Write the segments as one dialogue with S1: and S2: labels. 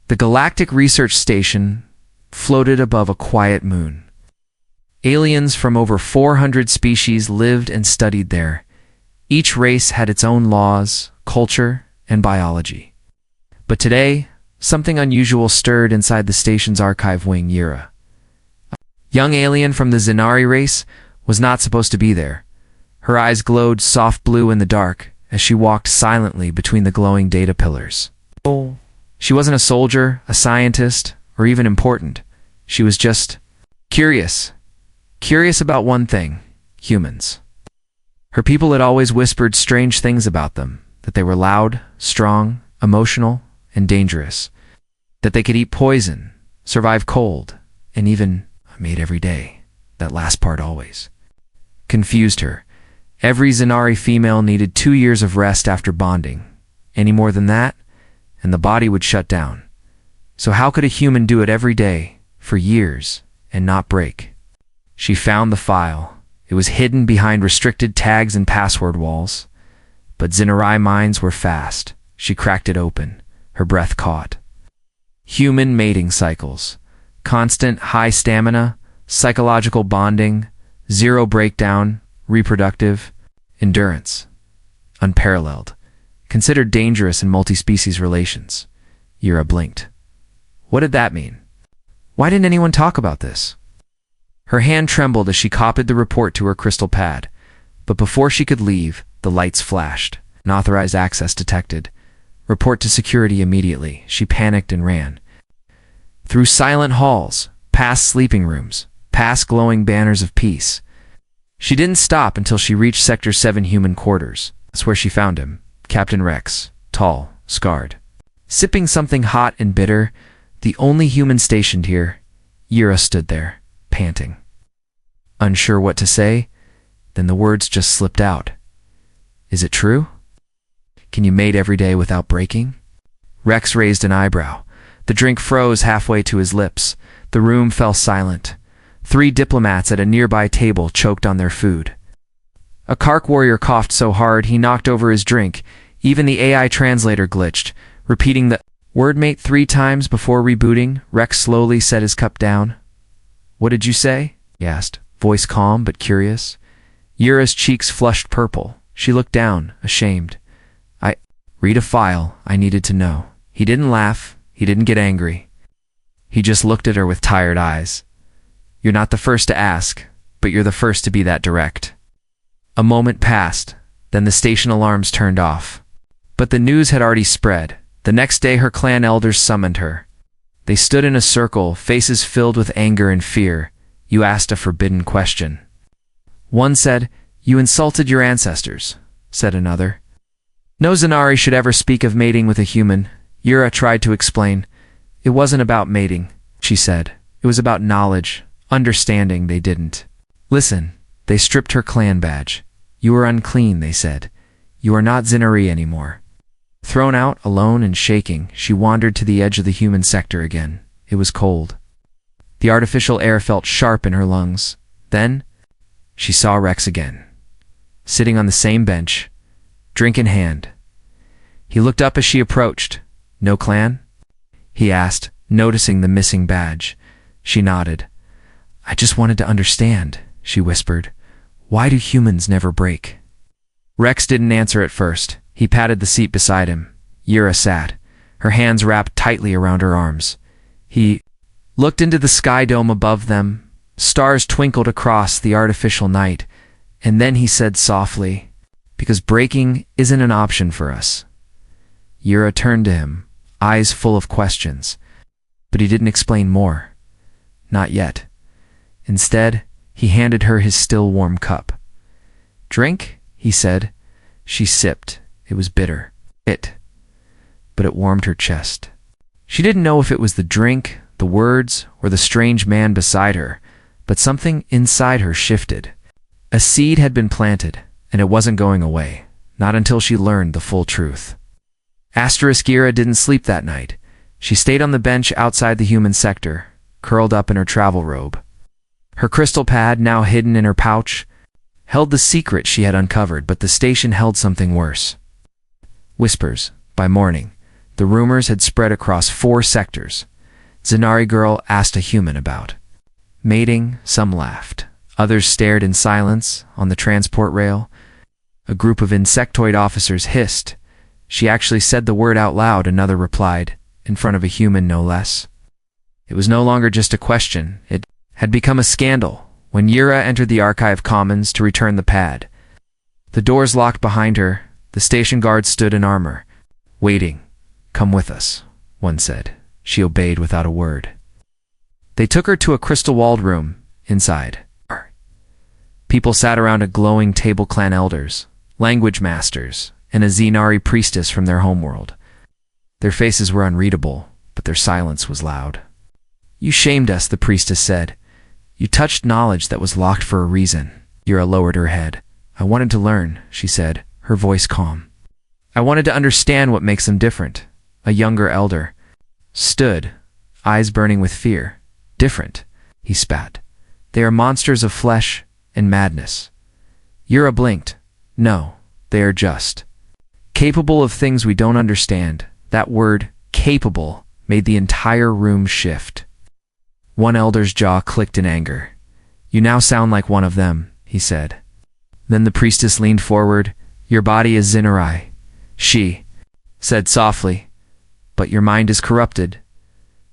S1: The Galactic Research Station floated above a quiet moon. Aliens from over 400 species lived and studied there. Each race had its own laws, culture, and biology. But today, something unusual stirred inside the station's archive wing. Yura, a young alien from the Zenari race, was not supposed to be there. Her eyes glowed soft blue in the dark as she walked silently between the glowing data pillars. She wasn't a soldier, a scientist, or even important. She was just curious. Curious about one thing: humans. Her people had always whispered strange things about them, that they were loud, strong, emotional, and dangerous, that they could eat poison, survive cold, and even mate every day. That last part always confused her. Every Zenari female needed 2 years of rest after bonding. Any more than that, and the body would shut down. So how could a human do it every day, for years, and not break? She found the file. It was hidden behind restricted tags and password walls. But Zenari minds were fast. She cracked it open. Her breath caught. Human mating cycles. Constant high stamina, psychological bonding, zero breakdown, reproductive endurance. Unparalleled. Considered dangerous in multi-species relations. Yura blinked. What did that mean? Why didn't anyone talk about this? Her hand trembled as she copied the report to her crystal pad. But before she could leave, the lights flashed. Unauthorized access detected. Report to security immediately. She panicked and ran. Through silent halls, past sleeping rooms, past glowing banners of peace. She didn't stop until she reached Sector 7 human quarters. That's where she found him, Captain Rex, tall, scarred. Sipping something hot and bitter, the only human stationed here. Yura stood there, panting. Unsure what to say, then the words just slipped out. Is it true? Can you mate every day without breaking? Rex raised an eyebrow. The drink froze halfway to his lips. The room fell silent. 3 diplomats at a nearby table choked on their food. A Kark warrior coughed so hard he knocked over his drink. Even the AI translator glitched, repeating the word mate 3 times before rebooting. Rex slowly set his cup down. What did you say? He asked, voice calm but curious. Yura's cheeks flushed purple. She looked down, ashamed. Read a file. I needed to know. He didn't laugh. He didn't get angry. He just looked at her with tired eyes. You're not the first to ask, but you're the first to be that direct. A moment passed, then the station alarms turned off. But the news had already spread. The next day her clan elders summoned her. They stood in a circle, faces filled with anger and fear. You asked a forbidden question. One said, "You insulted your ancestors," said another. No Zenari should ever speak of mating with a human. Yura tried to explain. It wasn't about mating, she said. It was about knowledge, understanding. They didn't listen. They stripped her clan badge. You are unclean, they said. You are not Zenari anymore. Thrown out, alone and shaking, she wandered to the edge of the human sector again. It was cold. The artificial air felt sharp in her lungs. Then, she saw Rex again, sitting on the same bench, drink in hand. He looked up as she approached. No clan? He asked, noticing the missing badge. She nodded. I just wanted to understand, she whispered. Why do humans never break? Rex didn't answer at first. He patted the seat beside him. Yura sat, her hands wrapped tightly around her arms. He looked into the sky dome above them. Stars twinkled across the artificial night. And then he said softly, because breaking isn't an option for us. Yura turned to him, eyes full of questions. But he didn't explain more. Not yet. Instead, he handed her his still warm cup. Drink, he said. She sipped. It was bitter. But it warmed her chest. She didn't know if it was the drink, the words, or the strange man beside her, but something inside her shifted. A seed had been planted, and it wasn't going away, not until she learned the full truth. Yura didn't sleep that night. She stayed on the bench outside the human sector, curled up in her travel robe. Her crystal pad, now hidden in her pouch, held the secret she had uncovered, but the station held something worse. Whispers. By morning, The rumors had spread across 4 sectors. Zenari girl asked a human about mating. Some laughed. Others stared in silence on the transport rail. A group of insectoid officers hissed. She actually said the word out loud, another replied, in front of a human no less. It was no longer just a question. It had become a scandal when Yura entered the archive commons to return the pad. The doors locked behind her. The station guards stood in armor, waiting. "Come with us," one said. She obeyed without a word. They took her to a crystal-walled room. Inside, people sat around a glowing table. Clan elders, language masters, and a Zenari priestess from their homeworld. Their faces were unreadable, but their silence was loud. "You shamed us," the priestess said. "You touched knowledge that was locked for a reason." Yura lowered her head. "I wanted to learn," she said, her voice calm. "I wanted to understand what makes them different." A younger elder stood, eyes burning with fear. "Different," he spat. "They are monsters of flesh and madness." Yura blinked. "No, they are just capable of things we don't understand." That word, capable, made the entire room shift. One elder's jaw clicked in anger. "You now sound like one of them," he said. Then the priestess leaned forward. "Your body is Zenari," she said softly, "but your mind is corrupted."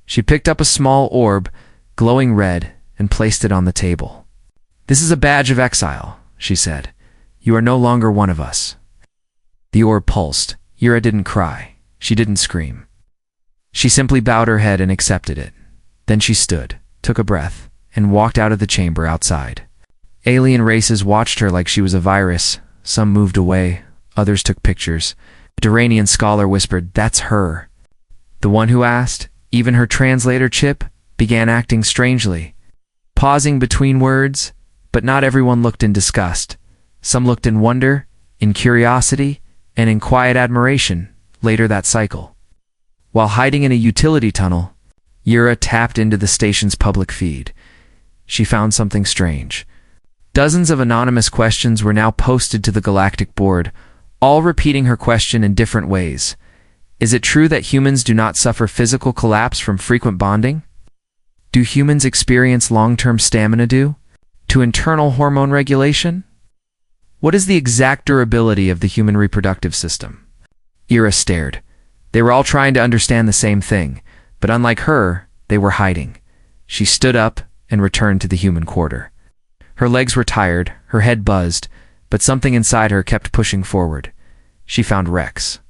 S1: She picked up a small orb, glowing red, and placed it on the table. "This is a badge of exile," she said. "You are no longer one of us." The orb pulsed. Yura didn't cry. She didn't scream. She simply bowed her head and accepted it. Then she stood, took a breath, and walked out of the chamber outside. Alien races watched her like she was a virus. Some moved away, others took pictures. A Duranian scholar whispered, "That's her." The one who asked, even her translator chip, began acting strangely, pausing between words, but not everyone looked in disgust. Some looked in wonder, in curiosity, and in quiet admiration. Later that cycle, while hiding in a utility tunnel, Yura tapped into the station's public feed. She found something strange. Dozens of anonymous questions were now posted to the Galactic board, all repeating her question in different ways. Is it true that humans do not suffer physical collapse from frequent bonding? Do humans experience long-term stamina due to internal hormone regulation? What is the exact durability of the human reproductive system? Yura stared. They were all trying to understand the same thing, but unlike her, they were hiding. She stood up and returned to the human quarter. Her legs were tired, her head buzzed, but something inside her kept pushing forward. She found Rex.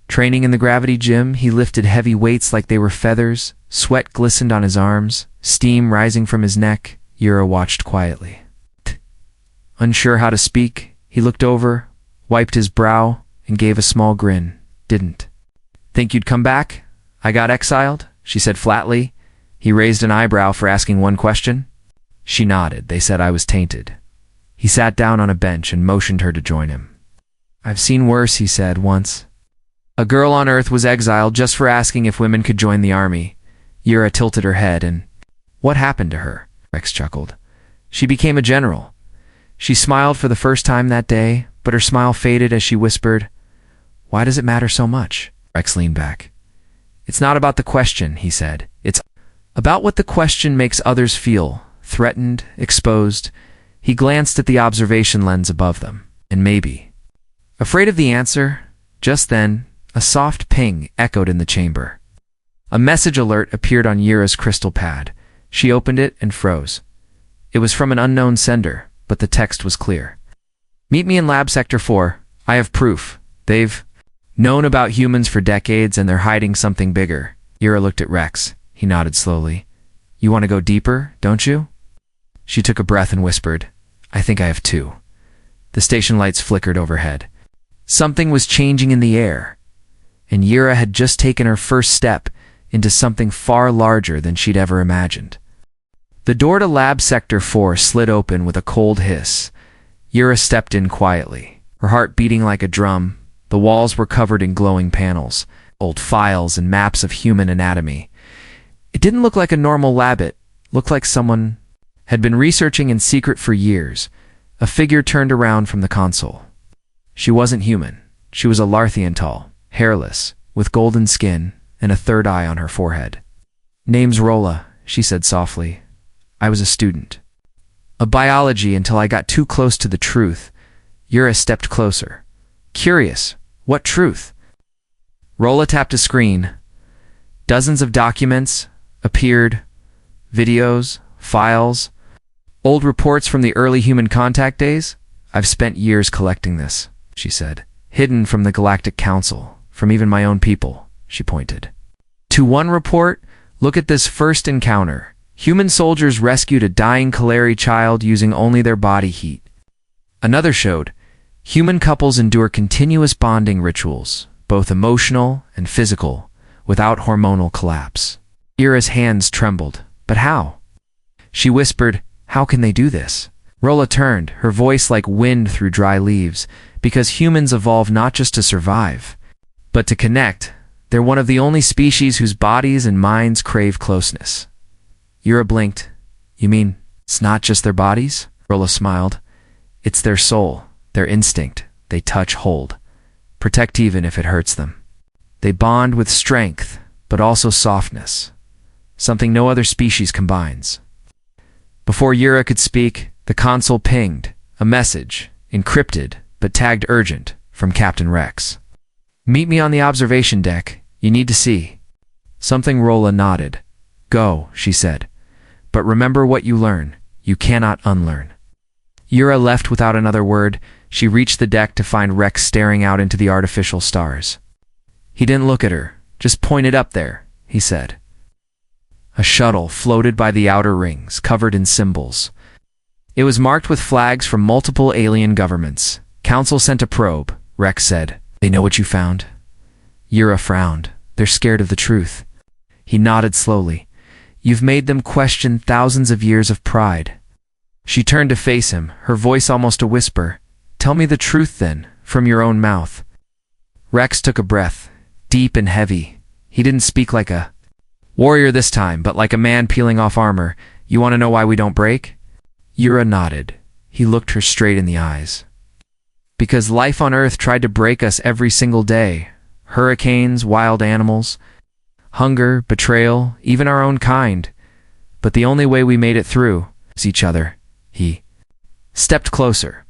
S1: Training in the gravity gym, he lifted heavy weights like they were feathers. Sweat glistened on his arms, steam rising from his neck. Yura watched quietly. Unsure how to speak, he looked over, wiped his brow, and gave a small grin. "Didn't think you'd come back? I got exiled?" she said flatly. He raised an eyebrow for asking one question. She nodded. "They said I was tainted." He sat down on a bench and motioned her to join him. "I've seen worse," he said once. A girl on Earth was exiled just for asking if women could join the army. Yura tilted her head and, "What happened to her?" Rex chuckled. "She became a general." She smiled for the first time that day, but her smile faded as she whispered, "Why does it matter so much?" Rex leaned back. "It's not about the question," he said. "It's about what the question makes others feel, threatened, exposed." He glanced at the observation lens above them, and maybe afraid of the answer. Just then, a soft ping echoed in the chamber. A message alert appeared on Yura's crystal pad. She opened it and froze. It was from an unknown sender, but the text was clear. "Meet me in Lab Sector 4. I have proof. They've known about humans for decades and they're hiding something bigger." Yura looked at Rex. He nodded slowly. "You want to go deeper, don't you?" She took a breath and whispered, "I think I have 2. The station lights flickered overhead. Something was changing in the air, and Yura had just taken her first step into something far larger than she'd ever imagined. The door to Lab Sector 4 slid open with a cold hiss. Yura stepped in quietly, her heart beating like a drum. The walls were covered in glowing panels, old files and maps of human anatomy. It didn't look like a normal lab. It looked like someone had been researching in secret for years. A figure turned around from the console. She wasn't human. She was a Larthian tall, hairless, with golden skin and a third eye on her forehead. "Name's Rolla," she said softly. "I was a student of biology until I got too close to the truth." Yura stepped closer. Curious, what truth? Rolla tapped a screen. Dozens of documents appeared, videos, files, old reports from the early human contact days. "I've spent years collecting this," she said. "Hidden from the Galactic Council, from even my own people," she pointed. To one report, look at this first encounter. Human soldiers rescued a dying Kalari child using only their body heat. Another showed human couples endure continuous bonding rituals, both emotional and physical, without hormonal collapse. Ira's hands trembled. But how? She whispered, "How can they do this?" Rolla turned, her voice like wind through dry leaves. "Because humans evolve not just to survive, but to connect. They're one of the only species whose bodies and minds crave closeness." Ira blinked. "You mean it's not just their bodies?" Rolla smiled. "It's their soul, their instinct. They touch, hold, protect even if it hurts them. They bond with strength, but also softness, something no other species combines." Before Yura could speak, the console pinged, a message, encrypted but tagged urgent, from Captain Rex. "Meet me on the observation deck. You need to see something." Rolla nodded. "Go," she said. "But remember what you learn. You cannot unlearn." Yura left without another word. She reached the deck to find Rex staring out into the artificial stars. He didn't look at her, just pointed up there, he said. A shuttle floated by the outer rings, covered in symbols. It was marked with flags from multiple alien governments. "Council sent a probe," Rex said. "They know what you found?" Yura frowned. "They're scared of the truth." He nodded slowly. "You've made them question thousands of years of pride." She turned to face him, her voice almost a whisper. "Tell me the truth then, from your own mouth." Rex took a breath, deep and heavy. He didn't speak like a warrior this time, but like a man peeling off armor. "You want to know why we don't break?" Yura nodded. He looked her straight in the eyes. "Because life on Earth tried to break us every single day. Hurricanes, wild animals, hunger, betrayal, even our own kind. But the only way we made it through is each other." He stepped closer.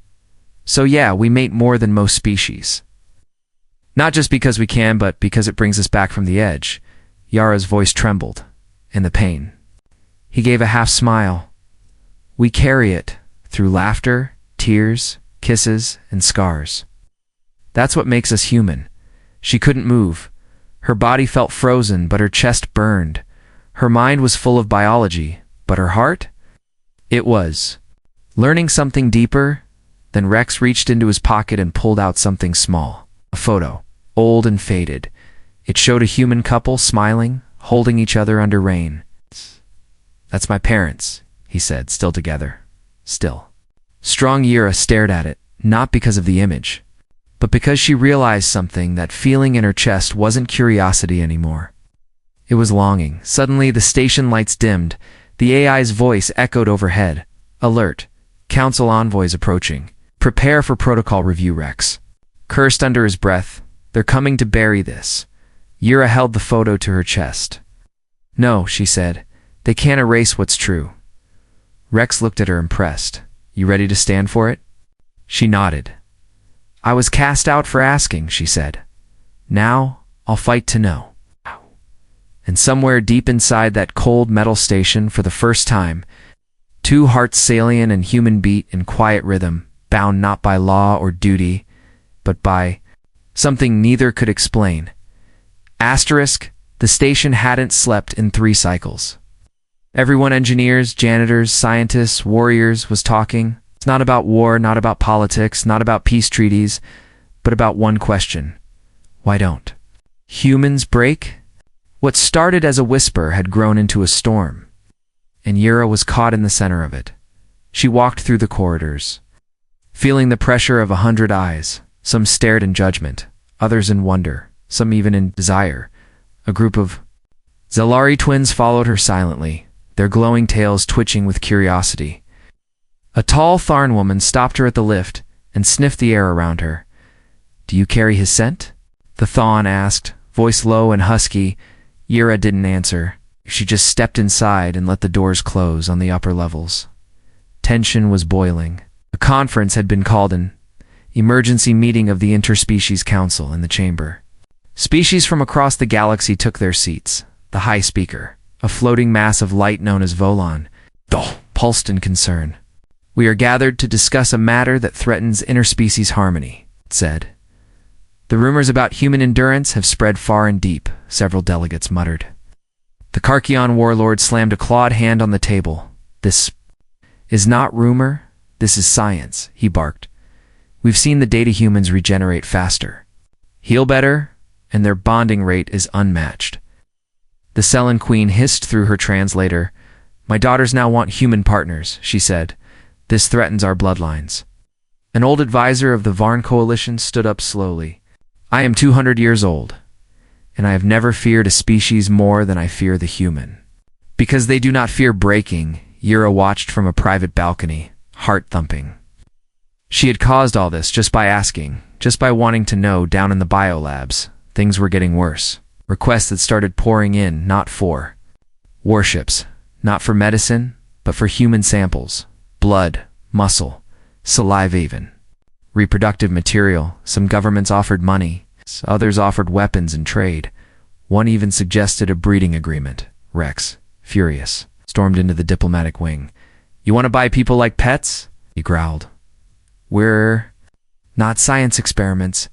S1: "So yeah, we mate more than most species. Not just because we can, but because it brings us back from the edge." Yara's voice trembled, in the pain. He gave a half smile. "We carry it, through laughter, tears, kisses, and scars. That's what makes us human." She couldn't move. Her body felt frozen, but her chest burned. Her mind was full of biology, but her heart? It was learning something deeper. Then Rex reached into his pocket and pulled out something small. A photo, old and faded. It showed a human couple smiling, holding each other under rain. "That's my parents," he said, still together. Still. Strong Yura stared at it, not because of the image, but because she realized something. That feeling in her chest wasn't curiosity anymore. It was longing. Suddenly, the station lights dimmed. The AI's voice echoed overhead. "Alert. Council envoys approaching. Prepare for protocol review, Rex." Cursed under his breath. "They're coming to bury this." Yura held the photo to her chest. "No," she said. "They can't erase what's true." Rex looked at her impressed. "You ready to stand for it?" She nodded. "I was cast out for asking," she said. "Now, I'll fight to know." And somewhere deep inside that cold metal station, for the first time, two hearts, alien and human, beat in quiet rhythm, bound not by law or duty, but by something neither could explain. Asterisk, the station hadn't slept in 3 cycles. Everyone, engineers, janitors, scientists, warriors, was talking. It's not about war, not about politics, not about peace treaties, but about one question. Why don't humans break? What started as a whisper had grown into a storm, and Yura was caught in the center of it. She walked through the corridors, feeling the pressure of 100 eyes. Some stared in judgment, others in wonder, some even in desire. A group of Zalari twins followed her silently, their glowing tails twitching with curiosity. A tall Tharn woman stopped her at the lift and sniffed the air around her. "Do you carry his scent?" the Thawne asked, voice low and husky. Yura didn't answer. She just stepped inside and let the doors close on the upper levels. Tension was boiling. A conference had been called, an emergency meeting of the Interspecies Council in the chamber. Species from across the galaxy took their seats. The high speaker, a floating mass of light known as Volon, pulsed in concern. "We are gathered to discuss a matter that threatens interspecies harmony," it said. "The rumors about human endurance have spread far and deep," several delegates muttered. The Karkion warlord slammed a clawed hand on the table. "This is not rumor, this is science," he barked. "We've seen the data humans regenerate faster, heal better, and their bonding rate is unmatched." The Cellin Queen hissed through her translator. "My daughters now want human partners," she said. "This threatens our bloodlines." An old advisor of the Varn coalition stood up slowly. "I am 200 years old, and I have never feared a species more than I fear the human." "Because they do not fear breaking," Yura watched from a private balcony, heart thumping. She had caused all this just by asking, just by wanting to know. Down in the biolabs, things were getting worse. Requests that started pouring in, not for warships, not for medicine, but for human samples. Blood, muscle, saliva even. Reproductive material. Some governments offered money, others offered weapons and trade. One even suggested a breeding agreement. Rex, furious, stormed into the diplomatic wing. "You want to buy people like pets?" he growled. "We're not science experiments,"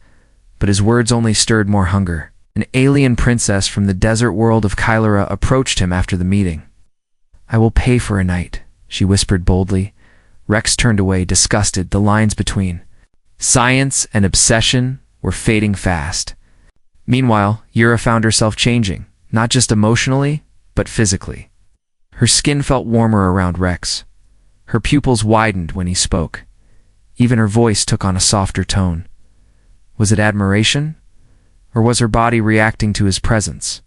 S1: but his words only stirred more hunger. An alien princess from the desert world of Kylera approached him after the meeting. "I will pay for a night," she whispered boldly. Rex turned away, disgusted. The lines between science and obsession were fading fast. Meanwhile, Yura found herself changing, not just emotionally, but physically. Her skin felt warmer around Rex. Her pupils widened when he spoke. Even her voice took on a softer tone. Was it admiration? Or was her body reacting to his presence?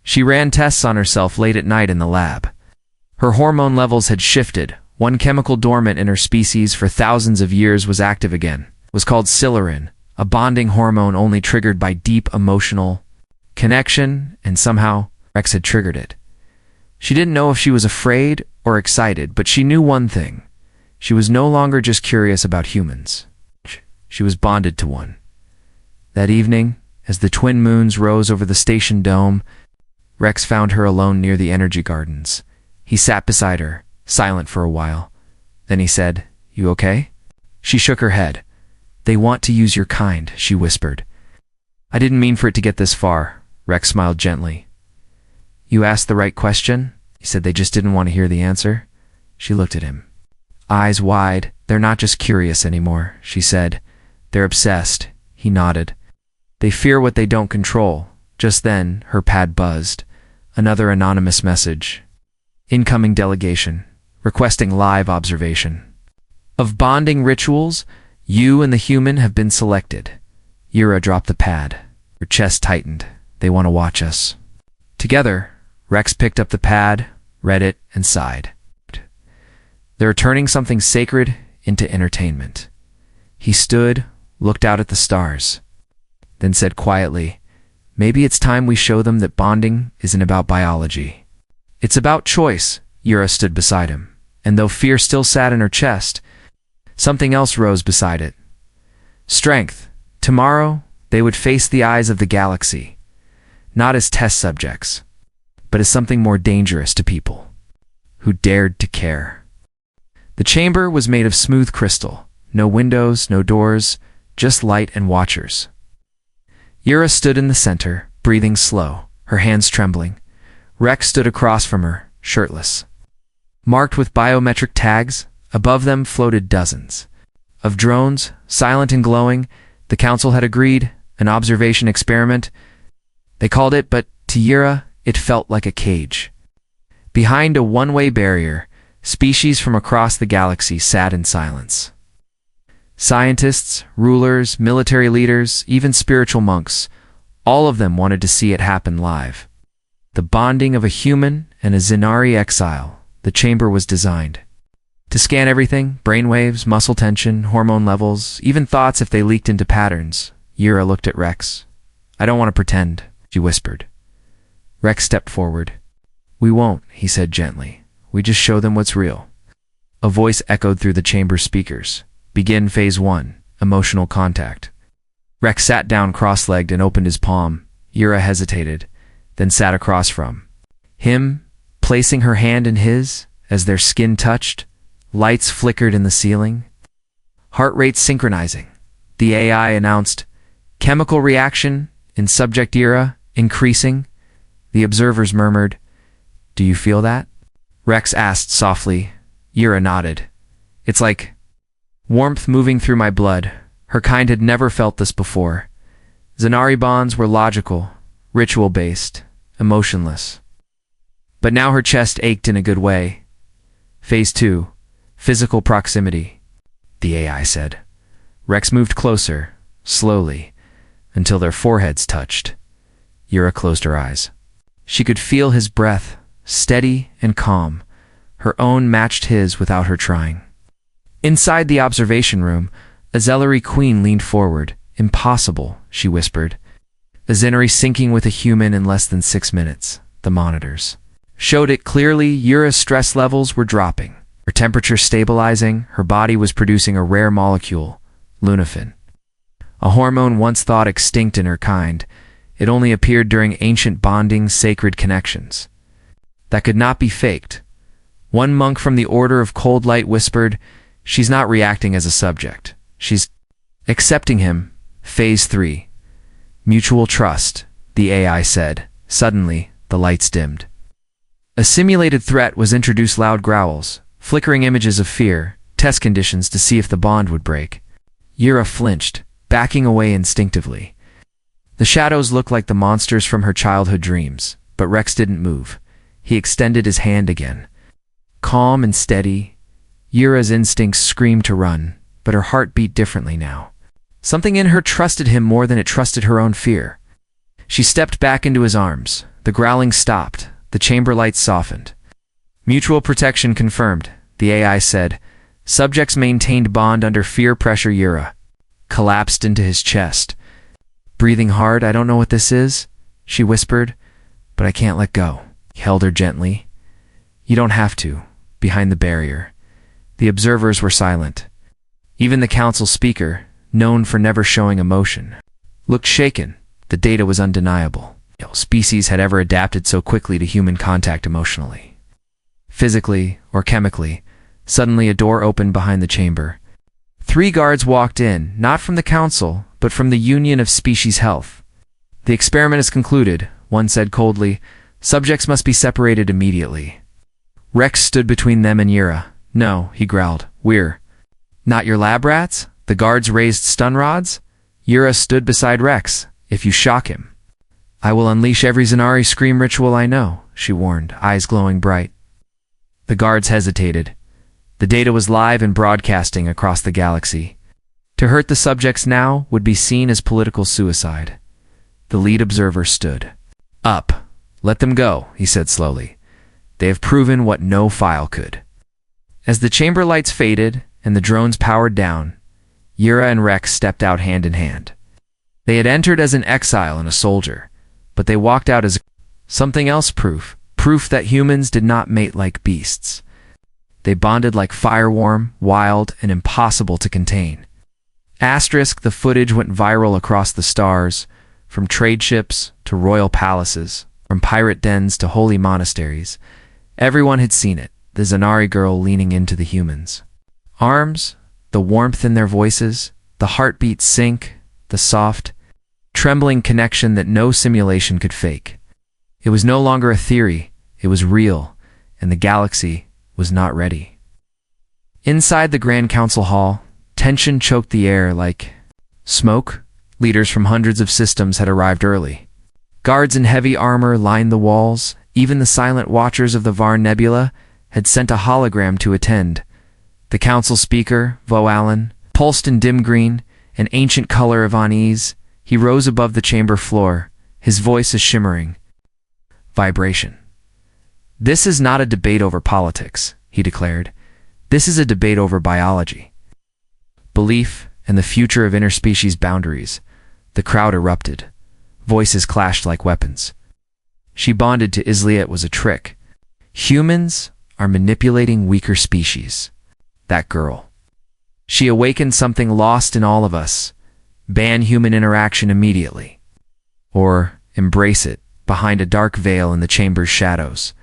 S1: She ran tests on herself late at night in the lab. Her hormone levels had shifted. One chemical dormant in her species for thousands of years was active again. It was called silerin, a bonding hormone only triggered by deep emotional connection, and somehow Rex had triggered it. She didn't know if she was afraid or excited, but she knew one thing. She was no longer just curious about humans. She was bonded to one. That evening, as the twin moons rose over the station dome, Rex found her alone near the energy gardens. He sat beside her, silent for a while. Then he said, "You okay?" She shook her head. "They want to use your kind," she whispered. "I didn't mean for it to get this far," Rex smiled gently. "You asked the right question?" He said. "They just didn't want to hear the answer." She looked at him, eyes wide. "They're not just curious anymore," she said. "They're obsessed." He nodded. "They fear what they don't control." Just then, her pad buzzed. Another anonymous message. "Incoming delegation, requesting live observation of bonding rituals. You and the human have been selected." Yura dropped the pad. Her chest tightened. "They want to watch us." Together, Rex picked up the pad, read it, and sighed. They're turning something sacred into entertainment. He stood, looked out at the stars, then said quietly, "Maybe it's time we show them that bonding isn't about biology. It's about choice." Yura stood beside him, and though fear still sat in her chest, something else rose beside it. Strength. Tomorrow, they would face the eyes of the galaxy, not as test subjects, but as something more dangerous to people who dared to care. The chamber was made of smooth crystal. No windows, no doors, just light and watchers. Yura stood in the center, breathing slow, her hands trembling. Rex stood across from her, shirtless. Marked with biometric tags, above them floated dozens of drones, silent and glowing. The council had agreed, an observation experiment. They called it, but to Yura, it felt like a cage. Behind a one-way barrier, species from across the galaxy sat in silence. Scientists, rulers, military leaders, even spiritual monks, all of them wanted to see it happen live. The bonding of a human and a Zenari exile, the chamber was designed to scan everything: brainwaves, muscle tension, hormone levels, even thoughts if they leaked into patterns. Yura looked at Rex. "I don't want to pretend," she whispered. Rex stepped forward. We won't, he said gently. We just show them what's real. A voice echoed through the chamber speakers. Begin phase 1, emotional contact. Rex sat down cross-legged and opened his palm. Yura hesitated, then sat across from him, placing her hand in his. As their skin touched, lights flickered in the ceiling. Heart rate synchronizing. The AI announced, chemical reaction in subject Yura increasing. The observers murmured, Do you feel that? Rex asked softly. Yura nodded. It's like warmth moving through my blood. Her kind had never felt this before. Zanari bonds were logical, ritual-based, emotionless. But now her chest ached in a good way. Phase 2, physical proximity, the AI said. Rex moved closer, slowly, until their foreheads touched. Yura closed her eyes. She could feel his breath, steady and calm. Her own matched his without her trying. Inside the observation room, a Zellery queen leaned forward. Impossible, she whispered. A Zenari syncing with a human in less than 6 minutes. The monitors showed it clearly. Yura's stress levels were dropping. Her temperature stabilizing. Her body was producing a rare molecule, lunafin. A hormone once thought extinct in her kind. It only appeared during ancient bonding, sacred connections. That could not be faked. One monk from the Order of Cold Light whispered, She's not reacting as a subject. She's accepting him. Phase 3. Mutual trust, the AI said. Suddenly, the lights dimmed. A simulated threat was introduced. Loud growls, flickering images of fear, test conditions to see if the bond would break. Yura flinched, backing away instinctively. The shadows looked like the monsters from her childhood dreams, but Rex didn't move. He extended his hand again. Calm and steady, Yura's instincts screamed to run, but her heart beat differently now. Something in her trusted him more than it trusted her own fear. She stepped back into his arms. The growling stopped. The chamber lights softened. Mutual protection confirmed, the AI said. Subjects maintained bond under fear pressure. Yura collapsed into his chest. Breathing hard. I don't know what this is, she whispered, but I can't let go. He held her gently. You don't have to. Behind the barrier. The observers were silent. Even the council speaker, known for never showing emotion, looked shaken. The data was undeniable. No species had ever adapted so quickly to human contact emotionally, physically or chemically. Suddenly a door opened behind the chamber. 3 guards walked in, not from the council, but from the Union of Species Health. The experiment is concluded, one said coldly. Subjects must be separated immediately. Rex stood between them and Yura. No, he growled. We're not your lab rats? The guards raised stun rods. Yura stood beside Rex. If you shock him, I will unleash every Zanari scream ritual I know, she warned, eyes glowing bright. The guards hesitated. The data was live and broadcasting across the galaxy. To hurt the subjects now would be seen as political suicide. The lead observer stood up. Let them go, he said slowly. They have proven what no file could. As the chamber lights faded and the drones powered down, Yura and Rex stepped out hand in hand. They had entered as an exile and a soldier, but they walked out as something else. Proof that humans did not mate like beasts. They bonded like firewarm, wild, and impossible to contain. Asterisk, the footage went viral across the stars, from trade ships to royal palaces, from pirate dens to holy monasteries. Everyone had seen it, the Zanari girl leaning into the humans. Arms, the warmth in their voices, the heartbeat sync, the soft, trembling connection that no simulation could fake. It was no longer a theory, it was real, and the galaxy was not ready. Inside the Grand Council Hall, tension choked the air like smoke. Leaders from hundreds of systems had arrived early. Guards in heavy armor lined the walls. Even the silent watchers of the Var Nebula had sent a hologram to attend. The council speaker, Vo Allen, pulsed in dim green, an ancient color of unease. He rose above the chamber floor, his voice a shimmering vibration. This is not a debate over politics, he declared. This is a debate over biology, belief, and the future of interspecies boundaries. The crowd erupted. Voices clashed like weapons. She bonded to Islia. It was a trick. Humans are manipulating weaker species. That girl. She awakened something lost in all of us. Ban human interaction immediately. Or embrace it, behind a dark veil in the chamber's shadows.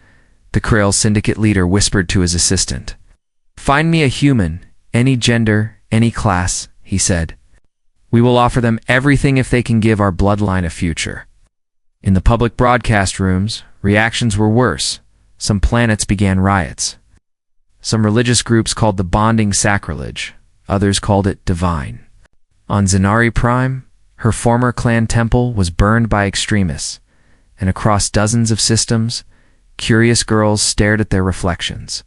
S1: The Krill syndicate leader whispered to his assistant. Find me a human, any gender, any class, he said. We will offer them everything if they can give our bloodline a future. In the public broadcast rooms, reactions were worse. Some planets began riots. Some religious groups called the bonding sacrilege. Others called it divine. On Zenari Prime, her former clan temple was burned by extremists, and across dozens of systems, curious girls stared at their reflections,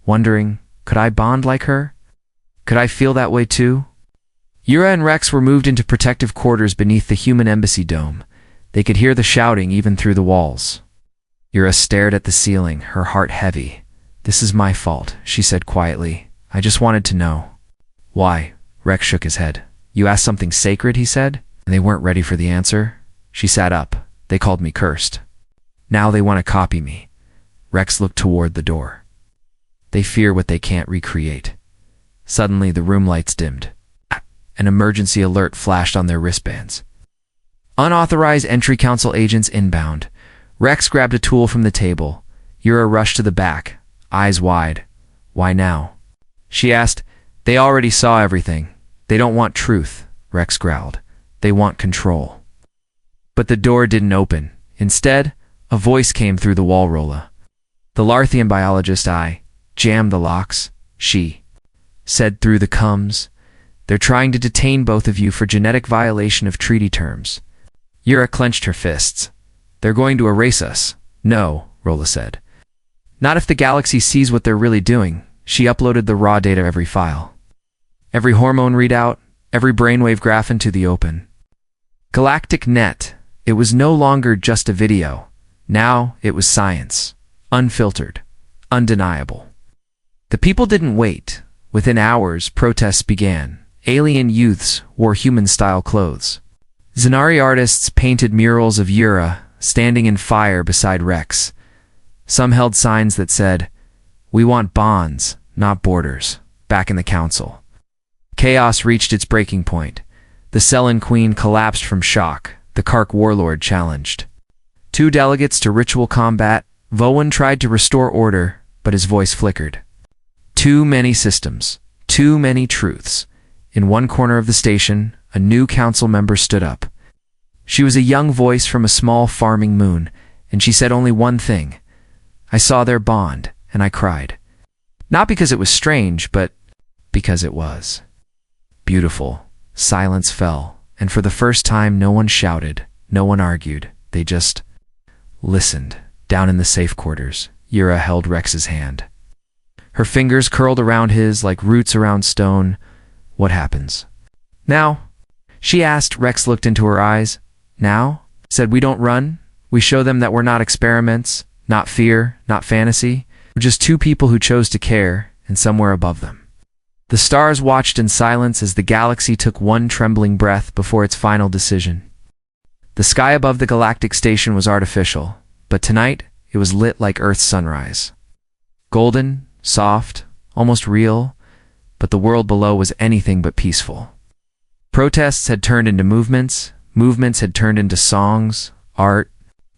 S1: wondering, could I bond like her? Could I feel that way too? Yura and Rex were moved into protective quarters beneath the human embassy dome. They could hear the shouting even through the walls. Yura stared at the ceiling, her heart heavy. This is my fault, she said quietly. I just wanted to know. Why? Rex shook his head. You asked something sacred, he said, and they weren't ready for the answer. She sat up. They called me cursed. Now they want to copy me. Rex looked toward the door. They fear what they can't recreate. Suddenly, the room lights dimmed. An emergency alert flashed on their wristbands. Unauthorized entry council agents inbound. Rex grabbed a tool from the table. Yura rushed to the back, eyes wide. Why now? She asked. They already saw everything. They don't want truth, Rex growled. They want control. But the door didn't open. Instead, a voice came through the wall rolla. The Larthian biologist jammed the locks, she said through the cums. They're trying to detain both of you for genetic violation of treaty terms. Yura clenched her fists. They're going to erase us. No, Rolla said. Not if the galaxy sees what they're really doing. She uploaded the raw data of every file. Every hormone readout, every brainwave graph into the open. Galactic net. It was no longer just a video. Now it was science. Unfiltered. Undeniable. The people didn't wait. Within hours, protests began. Alien youths wore human-style clothes. Zenari artists painted murals of Yura standing in fire beside Rex. Some held signs that said, "We want bonds, not borders," back in the council. Chaos reached its breaking point. The Cellin Queen collapsed from shock. The Kark warlord challenged. 2 delegates to ritual combat. Vowan tried to restore order, but his voice flickered. Too many systems. Too many truths. In one corner of the station, a new council member stood up. She was a young voice from a small farming moon, and she said only one thing. I saw their bond, and I cried. Not because it was strange, but because it was. Beautiful. Silence fell, and for the first time no one shouted, no one argued. They just listened. Down in the safe quarters, Yura held Rex's hand. Her fingers curled around his like roots around stone. What happens? Now? She asked. Rex looked into her eyes. Now? Said we don't run. We show them that we're not experiments, not fear, not fantasy. We're just 2 people who chose to care, and somewhere above them. The stars watched in silence as the galaxy took one trembling breath before its final decision. The sky above the Galactic station was artificial, but tonight it was lit like Earth's sunrise. Golden, soft, almost real, but the world below was anything but peaceful. Protests had turned into movements, movements had turned into songs, art,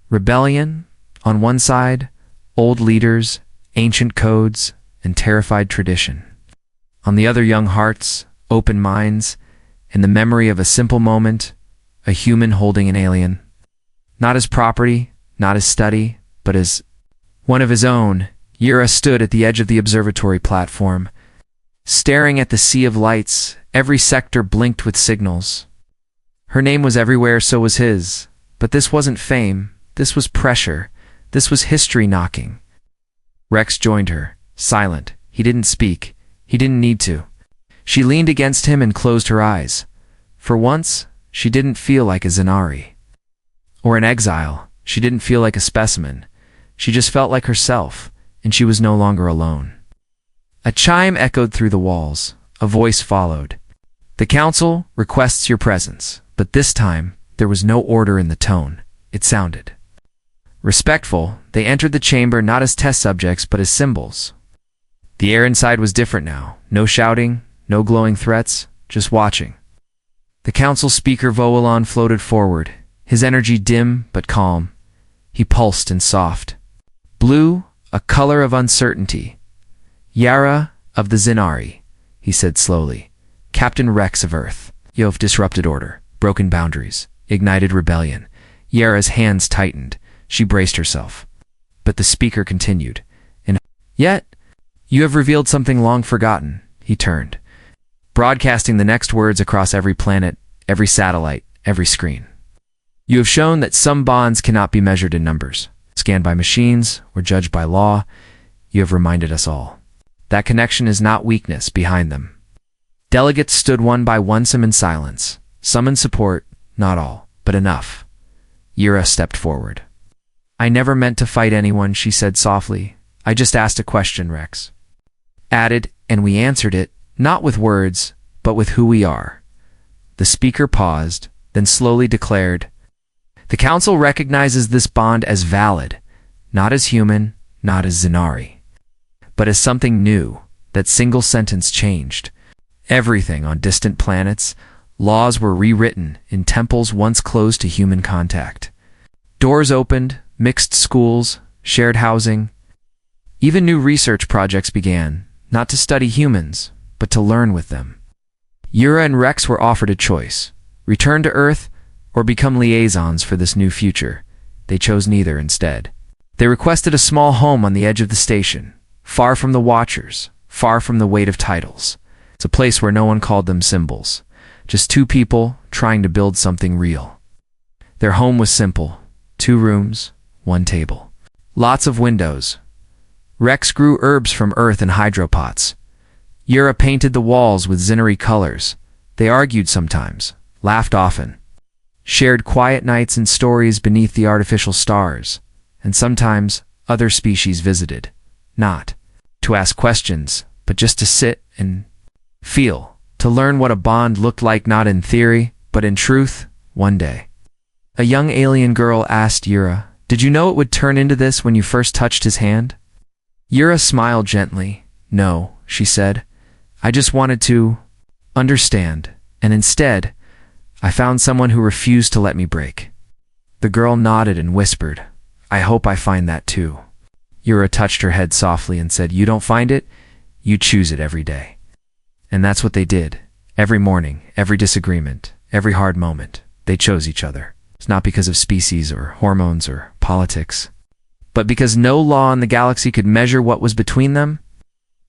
S1: rebellion. On one side, old leaders, ancient codes, and terrified tradition. On the other, young hearts, open minds, and the memory of a simple moment, a human holding an alien. Not as property, not as study, but as one of his own. Yura stood at the edge of the observatory platform, staring at the sea of lights. Every sector blinked with signals. Her name was everywhere, so was his. But this wasn't fame. This was pressure. This was history knocking. Rex joined her, silent. He didn't speak. He didn't need to. She leaned against him and closed her eyes. For once, she didn't feel like a Zenari. Or an exile. She didn't feel like a specimen. She just felt like herself, and she was no longer alone. A chime echoed through the walls. A voice followed. The council requests your presence, but this time, There was no order in the tone. It sounded respectful. They entered the chamber not as test subjects but as symbols. The air inside was different now. No shouting, no glowing threats, just watching. The council speaker Voelon floated forward, his energy dim but calm. He pulsed and soft. Blue, a color of uncertainty. Yara of the Zinari, he said slowly. Captain Rex of Earth. You've disrupted order, broken boundaries, ignited rebellion. Yara's hands tightened. She braced herself. But the speaker continued. And yet, you have revealed something long forgotten. He turned, broadcasting the next words across every planet, every satellite, every screen. You have shown that some bonds cannot be measured in numbers, scanned by machines, or judged by law. You have reminded us all. That connection is not weakness behind them. Delegates stood one by one, some in silence, some in support, not all, but enough. Yura stepped forward. I never meant to fight anyone, she said softly. I just asked a question, Rex. Added, and we answered it, not with words, but with who we are. The speaker paused, then slowly declared, the council recognizes this bond as valid, not as human, not as Zinari, but as something new. That single sentence changed everything on distant planets. Laws were rewritten in temples once closed to human contact. Doors opened, mixed schools, shared housing. Even new research projects began, not to study humans, but to learn with them. Yura and Rex were offered a choice: return to Earth or become liaisons for this new future. They chose neither instead. They requested a small home on the edge of the station, far from the Watchers, far from the weight of titles. It's a place where no one called them symbols, just two people trying to build something real. Their home was simple: 2 rooms, 1 table. Lots of windows. Rex grew herbs from earth in hydropots. Yura painted the walls with Zinari colors. They argued sometimes, laughed often, shared quiet nights and stories beneath the artificial stars, and sometimes other species visited, not to ask questions, but just to sit and feel, to learn what a bond looked like, not in theory, but in truth. One day, a young alien girl asked Yura, did you know it would turn into this when you first touched his hand? Yura smiled gently. No, she said. I just wanted to understand, and instead, I found someone who refused to let me break. The girl nodded and whispered, I hope I find that too. Yura touched her head softly and said, you don't find it, you choose it every day. And that's what they did. Every morning, every disagreement, every hard moment, they chose each other. It's not because of species or hormones or politics, but because no law in the galaxy could measure what was between them.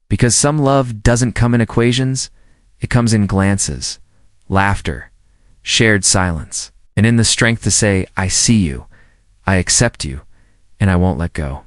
S1: Because some love doesn't come in equations, it comes in glances, laughter, shared silence, and in the strength to say, I see you, I accept you, and I won't let go.